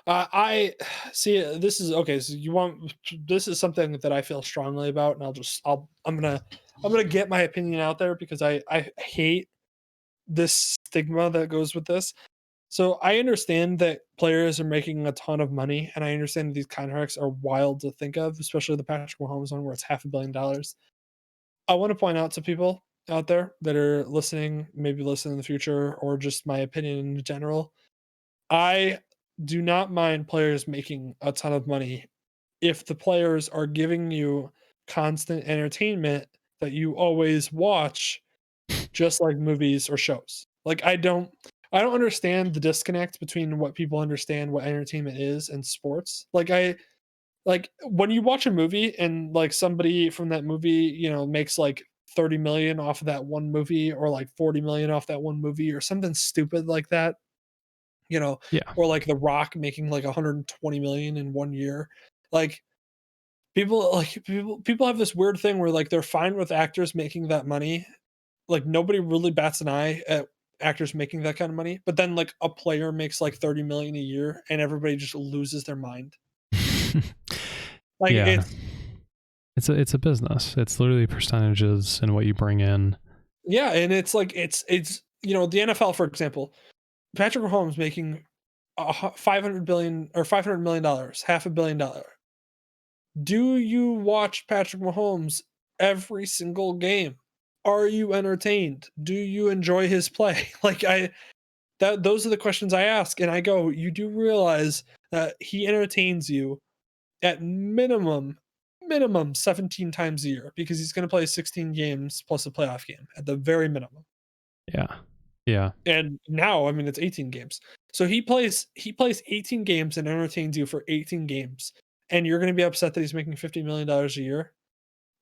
I see. This is okay. So you want this is something that I feel strongly about, and I'm gonna get my opinion out there because I hate this stigma that goes with this. So I understand that players are making a ton of money, and I understand that these contracts are wild to think of, especially the Patrick Mahomes one where it's $500 million. I want to point out to people out there that are listening, maybe listen in the future, or just my opinion in general. I do not mind players making a ton of money if the players are giving you constant entertainment that you always watch, just like movies or shows. Like I don't understand the disconnect between what people understand what entertainment is and sports. Like when you watch a movie and like somebody from that movie, makes like 30 million off of that one movie or like 40 million off that one movie or something stupid like that, you know, Yeah. or like The Rock making like 120 million in 1 year. Like people have this weird thing where like they're fine with actors making that money. Like nobody really bats an eye at actors making that kind of money, but then like a player makes like 30 million a year and everybody just loses their mind. Like Yeah. it's It's a business. It's literally percentages and what you bring in. yeah, and it's like it's the NFL for example, Patrick Mahomes making 500 billion or $500 million, $500 million. Do you watch Patrick Mahomes every single game? Are you entertained? Do you enjoy his play? Like those are the questions I ask and I go, you do realize that he entertains you at minimum 17 times a year because he's going to play 16 games plus a playoff game at the very minimum. Yeah. Yeah. And now, I mean, it's 18 games. So he plays 18 games and entertains you for 18 games, and you're gonna be upset that he's making $50 million a year?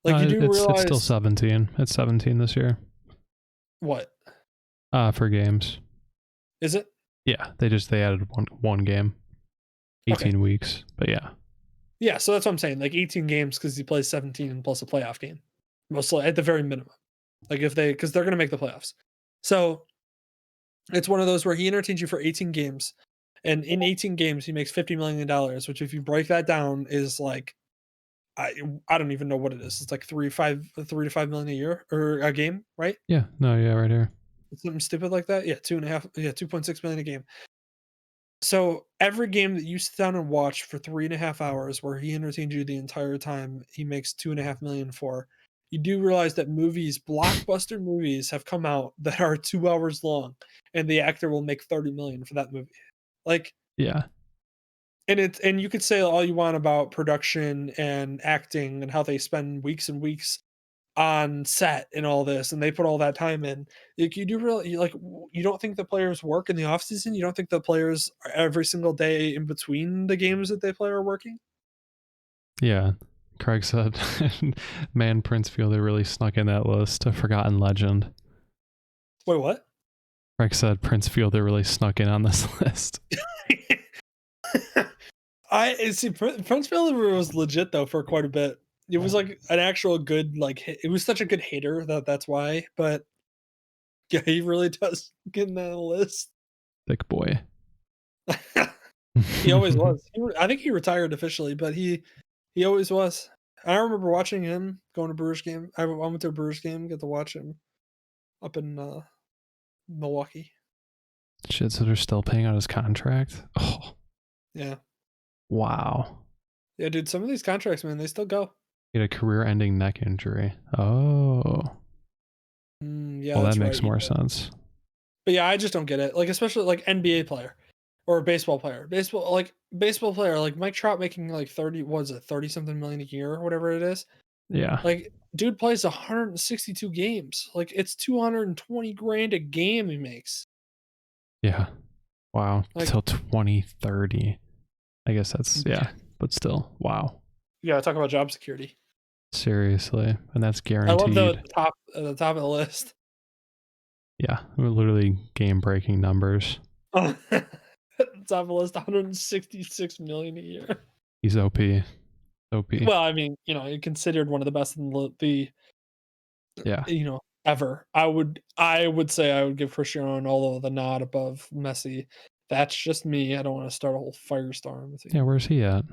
Like, No, you do it's still realize 17. It's 17 this year. what? For games. Is it? Yeah, they added one game, Okay. 18 weeks. But yeah. Yeah, so that's what I'm saying, like, 18 games because he plays 17 plus a playoff game. Mostly at the very minimum. Like, if they, because 'cause they're gonna make the playoffs. So, it's one of those where he entertains you for 18 games, and in 18 games, he makes $50 million, which if you break that down is like I I don't even know what it is. It's like 3 to 5 million a year or a game, right? Yeah. No, yeah, right here. It's something stupid like that. Yeah, 2.5, yeah, 2.6 million a game. So every game that you sit down and watch for 3.5 hours where he entertains you the entire time, he makes 2.5 million for. You do realize that blockbuster movies have come out that are 2 hours long, and the actor will make 30 million for that movie. Like, Yeah. and you could say all you want about production and acting and how they spend weeks and weeks on set and all this, and they put all that time in. Like, you do really you don't think the players work in the off season? You don't think the players are every single day in between the games that they play are working? Yeah. Craig said, man, Prince Fielder really snuck in that list. A forgotten legend. Wait, what? Craig said Prince Fielder really snuck in on this list. I see. Prince Fielder was legit though for quite a bit. It was like an actual good it was such a good hater that's why. But yeah, he really does get in that list. Thick boy. He always was. I think he retired officially, but he always was. I remember watching him going to Brewers game. I went to a Brewers game, get to watch him up in Milwaukee. Shit, so they're still paying out his contract? Oh, Yeah, wow. yeah, dude. Some of these contracts, man, they still go. He had a career ending neck injury. Oh. Yeah, Well, that that's right. makes more sense. But yeah, I just don't get it. Like, especially like NBA player or a baseball player. Baseball player, like Mike Trout making like 30, what is it, 30 something million a year or whatever it is. Yeah. Like, dude plays 162 games. Like, it's 220 grand a game he makes. Yeah. Wow. Like, Till 2030. I guess that's, yeah. But still, wow. yeah, talk about job security. Seriously. And that's I love guaranteed. the top of the list. Yeah. Literally game breaking numbers. Top of the list, 166 million a year. He's OP. OP. Well, I mean, considered one of the best in Yeah. ever. I would say I would give Cristiano Ronaldo the nod above Messi That's just me. I don't want to start a whole firestorm Yeah, between where's he at?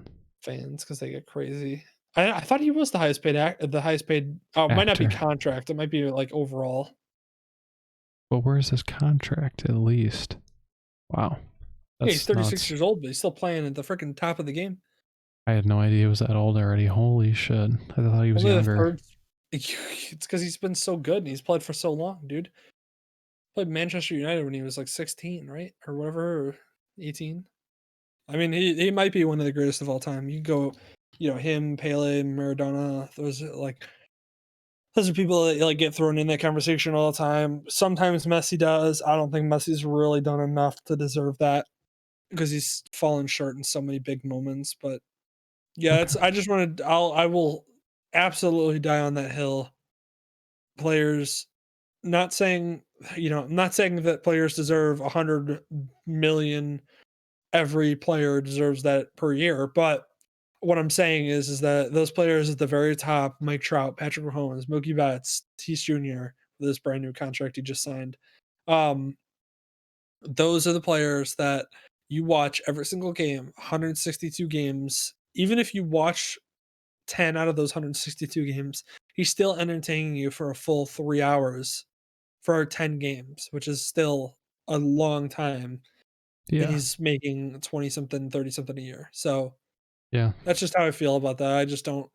fans because they get crazy. I thought he was the highest paid the highest paid. Oh, it might not be Actor. contract. It might be like overall. But where's his contract at least? Wow. Yeah, he's That's 36 nuts. years old, but he's still playing at the freaking top of the game. I had no idea he was that old already. Holy shit. I thought he was Only the younger. third. It's because he's been so good and he's played for so long, dude. Played Manchester United when he was like 16, right? Or whatever, or 18. I mean, he might be one of the greatest of all time. You go, him, Pele, Maradona. Those are people that like get thrown in that conversation all the time. Sometimes Messi does. I don't think Messi's really done enough to deserve that because he's fallen short in so many big moments. But yeah, Okay. it's. I just wanted. I will absolutely die on that hill. Players, not saying, I'm not saying that players deserve 100 million. Every player deserves that per year, but what I'm saying is that those players at the very top, Mike Trout, Patrick Mahomes, Mookie Betts, Tatis Jr., this brand new contract he just signed. Um, those are the players that you watch every single game, 162 games. Even if you watch 10 out of those 162 games, he's still entertaining you for a full 3 hours for 10 games, which is still a long time. And Yeah. he's making 20 something, 30 something a year. So Yeah. that's just how I feel about that. I just don't.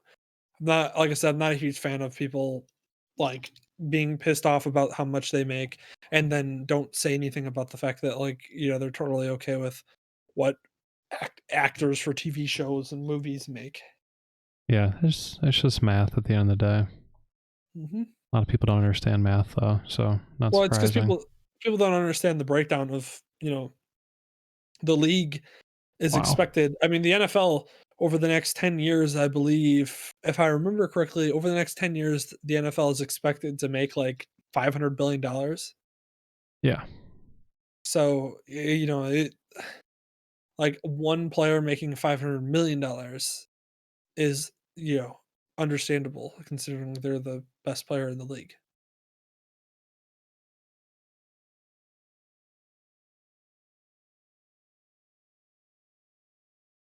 I'm not, like I said, I'm not a huge fan of people like being pissed off about how much they make and then don't say anything about the fact that like they're totally okay with what actors for TV shows and movies make. Yeah. It's just math at the end of the day. Hmm. A lot of people don't understand math though, so not Well, it's because surprising. people don't understand the breakdown of the league is Wow. expected. I mean, the NFL over the next 10 years, I believe, if I remember correctly, over the next 10 years, the NFL is expected to make like $500 billion. Yeah. So, like one player making $500 million is, understandable considering they're the best player in the league.